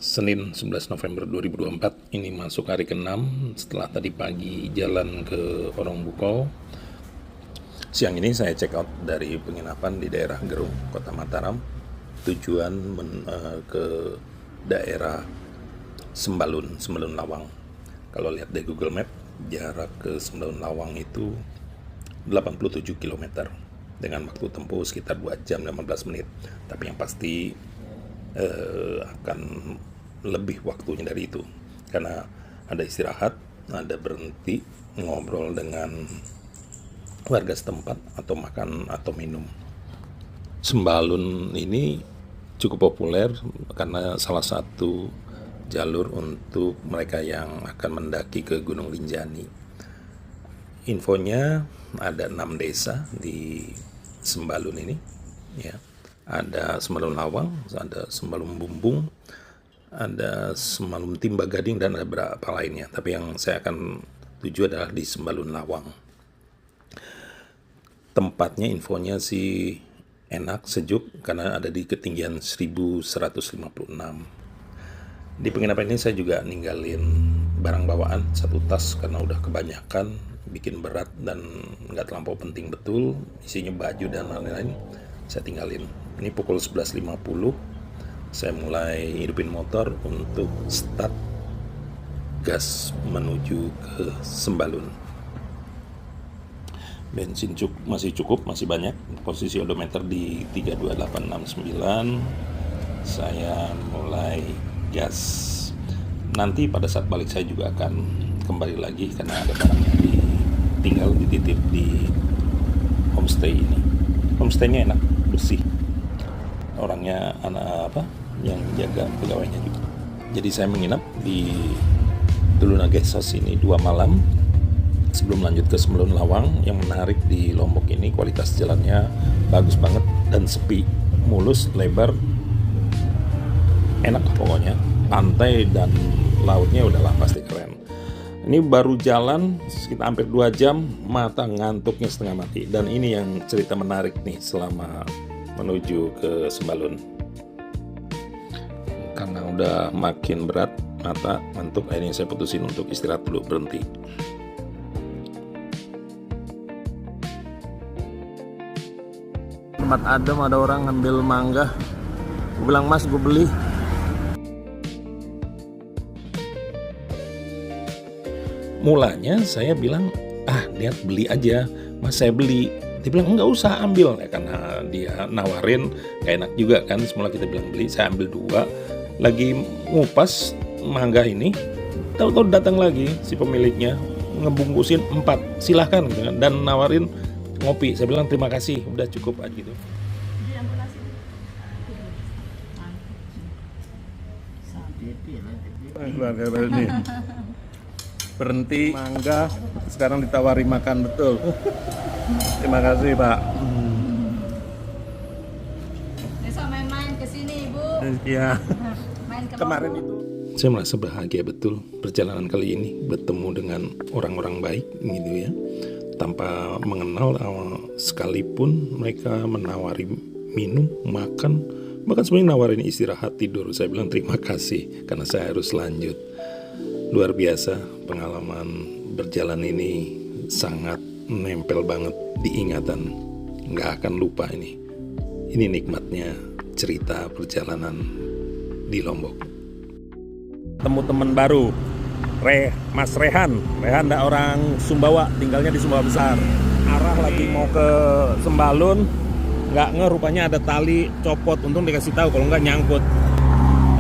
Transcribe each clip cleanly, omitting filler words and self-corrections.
Senin 11 November 2024, ini masuk hari ke-6 setelah tadi pagi jalan ke Orong Bukol. Siang ini saya check out dari penginapan di daerah Gerung, Kota Mataram, tujuan ke daerah Sembalun Lawang. Kalau lihat di Google Map, jarak ke Sembalun Lawang itu 87 km dengan waktu tempuh sekitar 2 jam 15 menit. Tapi yang pasti akan lebih waktunya dari itu, karena ada istirahat, ada berhenti ngobrol dengan warga setempat, atau makan atau minum. Sembalun ini cukup populer karena salah satu jalur untuk mereka yang akan mendaki ke Gunung Rinjani. Infonya ada 6 desa di Sembalun ini, ya. Ada Sembalun Lawang, ada Sembalun Bumbung, ada Sembalun Timba Gading, dan ada beberapa lainnya. Tapi yang saya akan tuju adalah di Sembalun Lawang. Tempatnya, infonya sih enak, sejuk, karena ada di ketinggian 1156. Di penginapan ini saya juga ninggalin barang bawaan, 1 tas, karena udah kebanyakan, bikin berat dan nggak terlampau penting betul. Isinya baju dan lain-lain, saya tinggalin. Ini pukul 11.50, saya mulai hidupin motor untuk start gas menuju ke Sembalun. Bensin masih cukup, masih banyak. Posisi odometer di 32869. Saya mulai gas. Nanti pada saat balik saya juga akan kembali lagi, karena ada barang yang tinggal dititip di homestay ini. Homestaynya enak, bersih. Orangnya yang jaga pegawainya juga. Jadi saya menginap di Tuluna Guest House ini 2 malam sebelum lanjut ke Sembalun Lawang. Yang menarik di Lombok ini, kualitas jalannya bagus banget dan sepi, mulus, lebar, enak lah pokoknya. Pantai dan lautnya udahlah pasti keren. Ini baru jalan sekitar hampir 2 jam, mata ngantuknya setengah mati. Dan ini yang cerita menarik nih selama menuju ke Sembalun. Karena udah makin berat mata, ngantuk, akhirnya saya putusin untuk istirahat dulu, berhenti. Tempat adem, ada orang ngambil mangga. Gue bilang, "Mas, gue beli." Mulanya saya bilang, lihat beli aja, Mas, saya beli. Dia bilang, "Enggak usah ambil," ya, karena dia nawarin, gak enak juga kan. Semula kita bilang beli, saya ambil 2. Lagi ngupas mangga ini, tahu-tahu datang lagi si pemiliknya, ngebungkusin 4, silahkan, dan nawarin ngopi. Saya bilang terima kasih, udah cukup aja gitu. Keluarga baru nih. Berhenti mangga, sekarang ditawari makan, betul. Terima kasih, Pak. Besok main-main ke sini, Ibu. Iya. Main ke Kemarin itu saya merasa bahagia betul perjalanan kali ini, bertemu dengan orang-orang baik gitu ya, tanpa mengenal sekalipun. Mereka menawari minum, makan, bahkan sebenarnya nawarin istirahat, tidur. Saya bilang terima kasih karena saya harus lanjut. Luar biasa, pengalaman berjalan ini sangat nempel banget di ingatan, nggak akan lupa ini. Ini nikmatnya cerita perjalanan di Lombok. Temu teman baru, Mas Rehan orang Sumbawa, tinggalnya di Sumbawa Besar. Arah lagi mau ke Sembalun, nggak rupanya ada tali copot, untung dikasih tahu, kalau nggak nyangkut.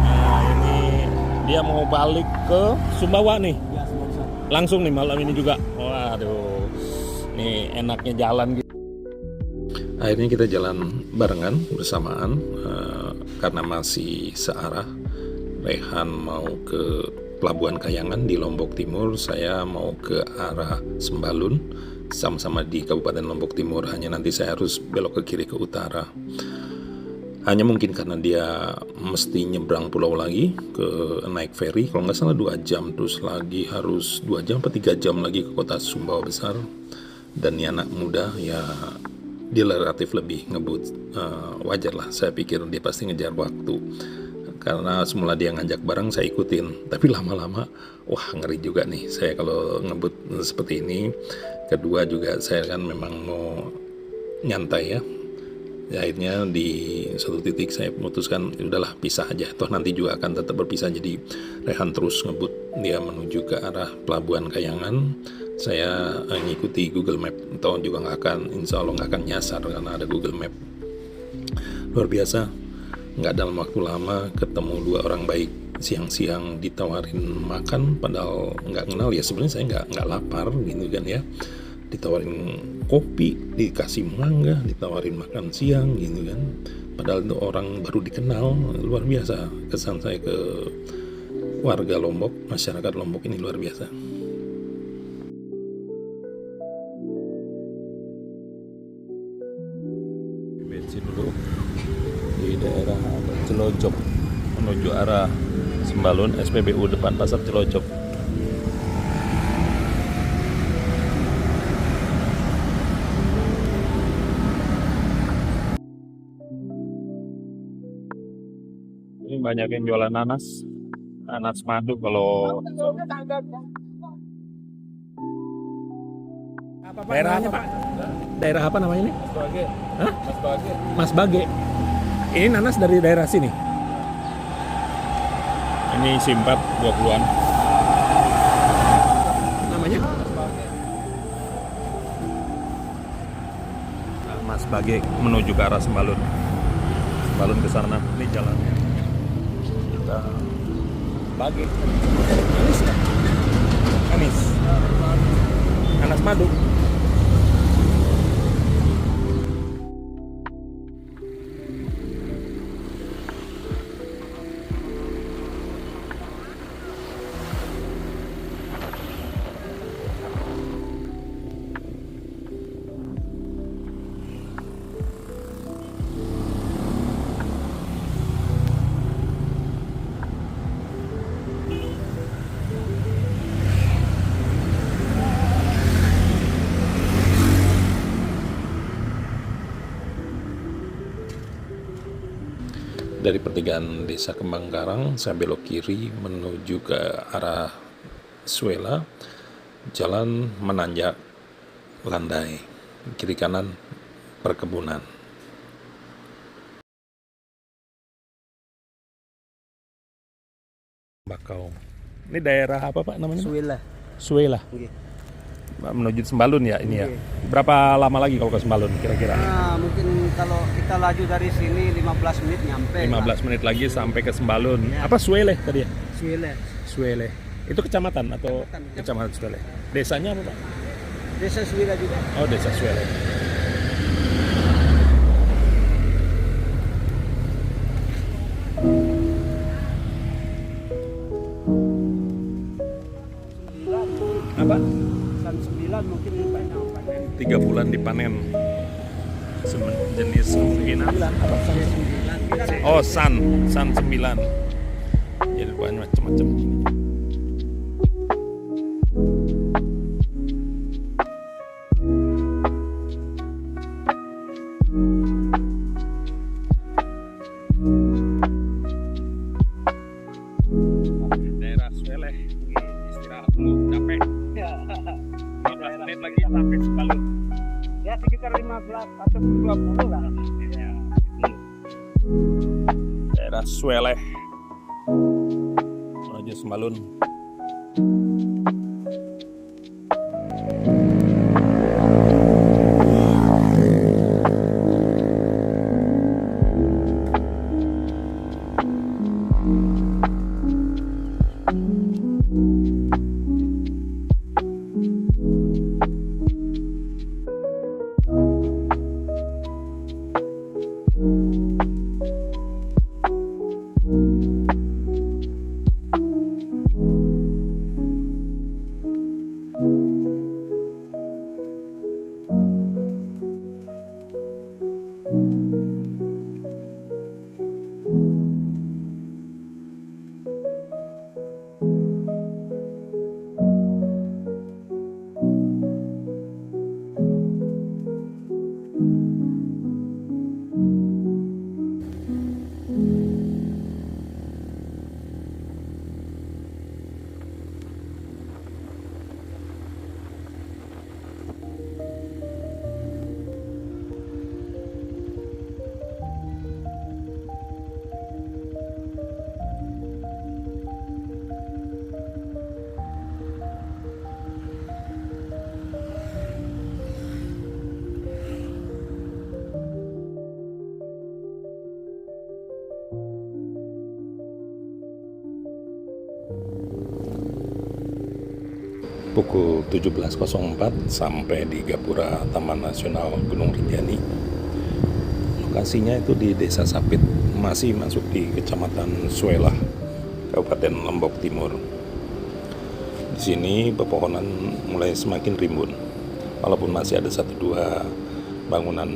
Nah, ini dia mau balik ke Sumbawa nih, langsung nih malam ini juga. Waduh, nih enaknya jalan gitu. Akhirnya kita jalan barengan bersamaan, karena masih searah. Rehan mau ke Pelabuhan Kayangan di Lombok Timur, saya mau ke arah Sembalun, sama-sama di Kabupaten Lombok Timur. Hanya nanti saya harus belok ke kiri, ke utara. Hanya mungkin karena dia mesti nyebrang pulau lagi, naik ferry, kalau nggak salah 2 jam, terus lagi harus 2 jam atau 3 jam lagi ke kota Sumbawa Besar. Dan ini anak muda, ya dia relatif lebih ngebut, wajar lah, saya pikir dia pasti ngejar waktu. karena semula dia ngajak bareng saya ikutin, tapi lama-lama wah ngeri juga nih saya kalau ngebut seperti ini. Kedua juga saya kan memang mau nyantai ya. Akhirnya di suatu titik saya memutuskan udahlah pisah aja, toh nanti juga akan tetap berpisah. Jadi Rehan terus ngebut dia menuju ke arah Pelabuhan Kayangan, saya ngikuti Google Map, toh juga nggak akan, insya Allah nggak akan nyasar karena ada Google Map. Luar biasa, nggak dalam waktu lama ketemu dua orang baik. Siang-siang ditawarin makan padahal nggak kenal ya, sebenarnya saya nggak lapar gitu kan ya. Ditawarin kopi, dikasih mangga, ditawarin makan siang gitu kan. Padahal itu orang baru dikenal. Luar biasa kesan saya ke warga Lombok, masyarakat Lombok ini luar biasa. Bensin dulu di daerah Celojok menuju arah Sembalun, SPBU depan Pasar Celojok. Ini banyak yang jualan nanas madu kalau daerah apa Pak? Daerah apa namanya ini? Mas Bage. Hah? Mas Bage. Mas Bage. Ini nanas dari daerah sini. Ini simpat 20-an. Namanya? Mas Bage menuju ke arah Sembalun. Sembalun ke sana. Ini jalannya. Kita Bage. Manis ya? Manis. Nanas madu. Dari pertigaan Desa Kembangkarang saya belok kiri menuju ke arah Suela, jalan menanjak landai, kiri kanan perkebunan. Bakau. Ini daerah apa Pak namanya? Suela. Suela. Menuju Sembalun ya ini ya. Berapa lama lagi kalau ke Sembalun kira-kira? Nah, mungkin kalau kita laju dari sini 15 menit nyampe. 15 menit lagi sampai ke Sembalun. Ya. Apa Suele tadi ya? Suela. Suele. Itu kecamatan atau kecamatan Suele? Desanya apa Pak? Desa Suela juga. Oh, Desa Suele. Apa? San 9 mungkin banyak panen. 3 bulan dipanen. Jenis kemungkinan. Oh, San 9. Jadi banyak macam-macam. Daerah Suele, istirahat dulu, capek. 15 menit lagi sampai Sembalun. Ya sekitar 15 atau 20 lah. Daerah Suele menuju Sembalun. pukul 17.04 sampai di Gapura Taman Nasional Gunung Rinjani. Lokasinya itu di Desa Sapit, masih masuk di Kecamatan Suelah, Kabupaten Lombok Timur. Di sini pepohonan mulai semakin rimbun, walaupun masih ada 1-2 bangunan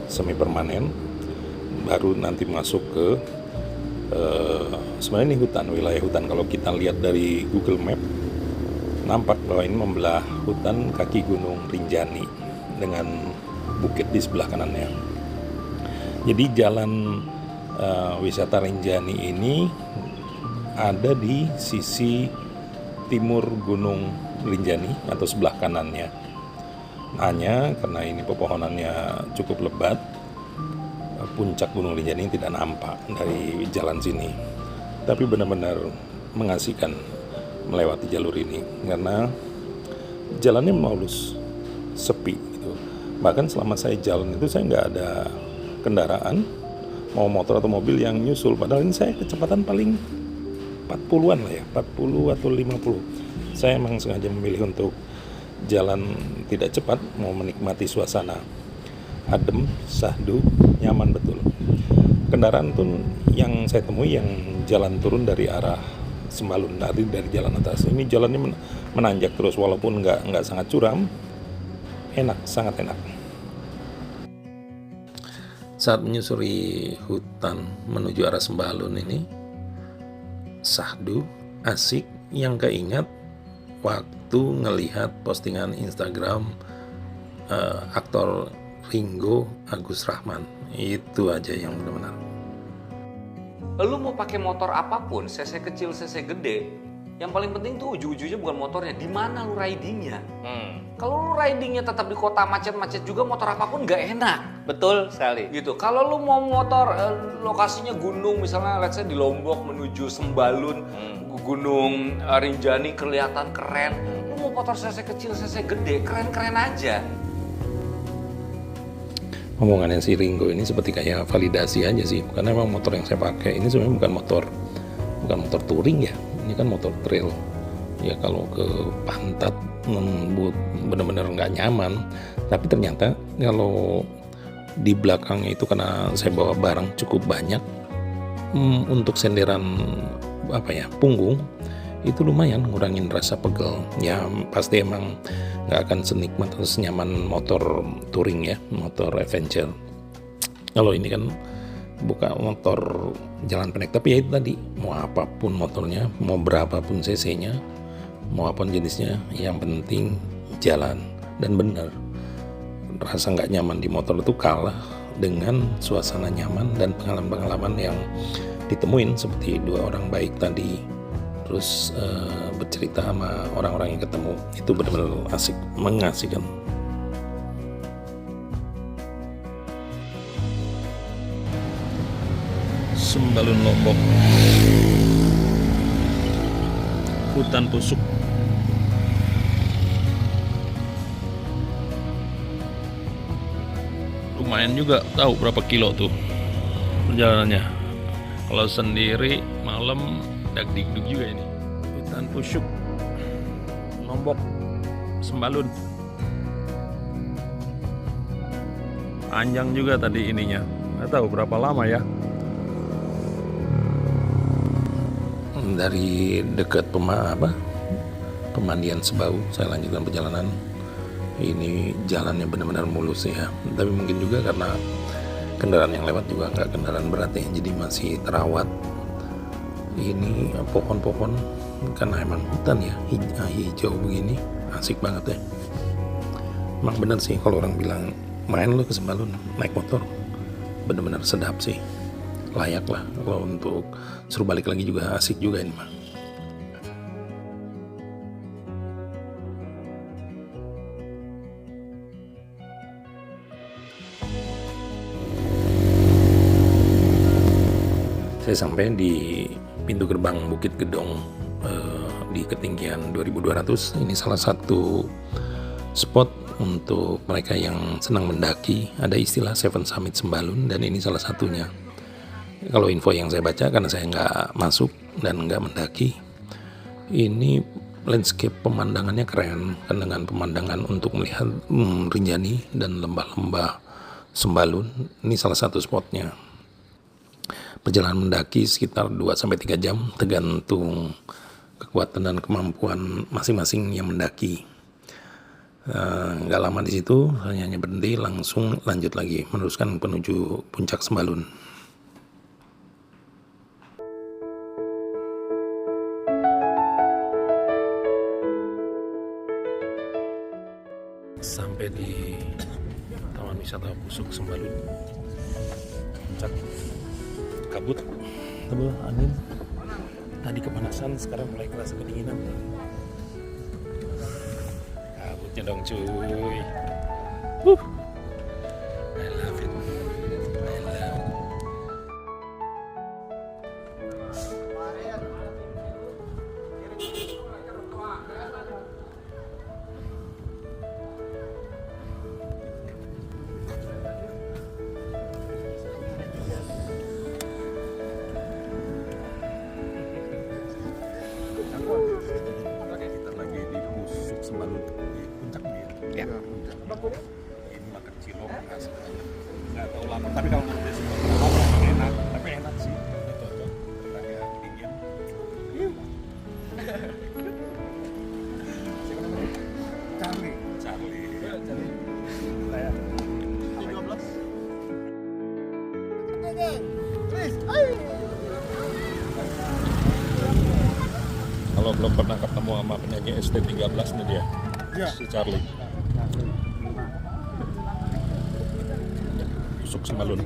semi permanen, baru nanti masuk ke sebenarnya ini hutan, wilayah hutan. Kalau kita lihat dari Google Map, nampak bahwa ini membelah hutan kaki Gunung Rinjani dengan bukit di sebelah kanannya. Jadi jalan wisata Rinjani ini ada di sisi timur Gunung Rinjani atau sebelah kanannya. Hanya karena ini pepohonannya cukup lebat, puncak Gunung Rinjani tidak nampak dari jalan sini. Tapi benar-benar mengasihkan melewati jalur ini karena jalannya mulus, sepi gitu. Bahkan selama saya jalan itu saya nggak ada kendaraan, mau motor atau mobil yang nyusul. Padahal ini saya kecepatan paling 40-an lah ya, 40 atau 50. Saya emang sengaja memilih untuk jalan tidak cepat, mau menikmati suasana adem, sahdu, nyaman betul. Kendaraan tuh yang saya temui yang jalan turun dari arah Sembalun, dari jalan atas. Ini jalannya menanjak terus, walaupun nggak sangat curam, enak, sangat enak. Saat menyusuri hutan menuju arah Sembalun ini, sahdu, asik, yang keingat waktu ngelihat postingan Instagram aktor Ringo Agus Rahman. Itu aja yang benar-benar. Lu mau pakai motor apapun, cc kecil, cc gede, yang paling penting tuh ujung-ujungnya bukan motornya, di mana lu ridingnya. Kalau lu ridingnya tetap di kota macet-macet juga, motor apapun nggak enak. Betul sekali. Gitu. Kalau lu mau motor lokasinya gunung, misalnya let's say di Lombok menuju Sembalun, Gunung Rinjani kelihatan keren. Lu mau motor cc kecil, cc gede, keren-keren aja. Omongannya si Ringo ini seperti kayak validasi aja sih, karena memang motor yang saya pakai ini sebenarnya bukan motor touring ya, ini kan motor trail ya. Kalau ke pantat benar-benar nggak nyaman, tapi ternyata kalau di belakangnya itu karena saya bawa barang cukup banyak, untuk senderan punggung itu lumayan ngurangin rasa pegel ya. Pasti emang nggak akan senikmat atau senyaman motor touring ya, motor adventure. Kalau ini kan bukan motor jalan pendek, tapi ya itu tadi, mau apapun motornya, mau berapapun cc-nya, mau apapun jenisnya, yang penting jalan. Dan benar, rasa nggak nyaman di motor itu kalah dengan suasana nyaman dan pengalaman-pengalaman yang ditemuin seperti 2 orang baik tadi. Terus bercerita sama orang-orang yang ketemu, itu benar-benar asik, mengasihkan. Sembalun Lombok, hutan pusuk. Lumayan juga, tahu berapa kilo tuh perjalanannya. Kalau sendiri malam dak-dikduk juga ini. Hutan pusuk Lombok, Sembalun. Panjang juga tadi ininya. Nggak tahu berapa lama ya. Dari dekat pemandian Sebau saya lanjutkan perjalanan. Ini jalannya benar-benar mulus ya. Tapi mungkin juga karena kendaraan yang lewat juga nggak kendaraan berat ya, jadi masih terawat. Ini pohon-pohon karena emang hutan ya, hijau begini, asik banget ya. Emang bener sih kalau orang bilang main lo ke Sembalun naik motor, bener-bener sedap sih, layak lah. Kalau untuk suruh balik lagi juga asik juga ini mah. Saya sampai di pintu gerbang Bukit Gedong di ketinggian 2200. Ini salah satu spot untuk mereka yang senang mendaki. Ada istilah Seven Summit Sembalun dan ini salah satunya. Kalau info yang saya baca, karena saya nggak masuk dan nggak mendaki, ini landscape pemandangannya keren kan, dengan pemandangan untuk melihat Rinjani dan lembah-lembah Sembalun. Ini salah satu spotnya. Perjalanan mendaki sekitar 2-3 jam tergantung kekuatan dan kemampuan masing-masing yang mendaki. Nggak lama di situ, hanya berhenti, langsung lanjut lagi meneruskan menuju puncak Sembalun. Sampai di Taman Wisata Pusuk Sembalun. Puncak kabut, tebel angin. Tadi kepanasan, sekarang mulai kerasa kedinginan. Kabutnya dong cuy. I love it. I love. Kita lagi di Pusuk Sembalun, di puncaknya ya. Ini makan cilok asik banget. Nggak tahu lama, tapi kalau menurut saya sih enak. Tapi enak sih, udah cocok. Katanya dingin. Charlie. Saya 13. Kalau belum pernah ketemu sama penyanyi ST13 nih dia, si Charlie. Pusuk Sembalun.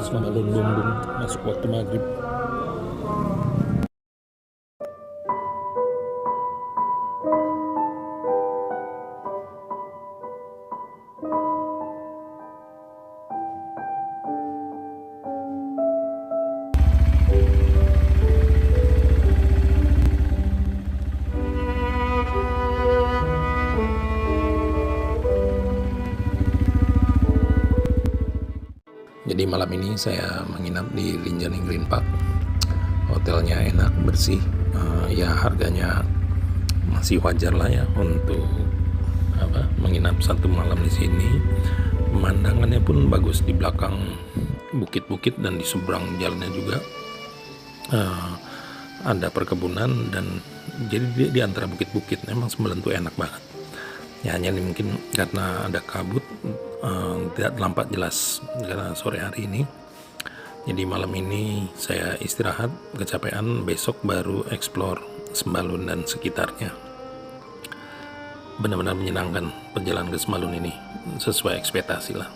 Sembalun Bumbung masuk waktu maghrib. Jadi malam ini saya menginap di Rinjani Green Park. Hotelnya enak, bersih, ya harganya masih wajar lah ya untuk menginap satu malam di sini. Pemandangannya pun bagus, di belakang bukit-bukit dan di seberang jalannya juga ada perkebunan, dan jadi dia di antara bukit-bukit. Memang Sembelan tuh enak banget. Ya hanya ini mungkin karena ada kabut, tidak nampak jelas karena sore hari ini. Jadi malam ini saya istirahat, kecapean, besok baru explore Sembalun dan sekitarnya. Benar-benar menyenangkan perjalanan ke Sembalun ini, sesuai ekspektasi lah.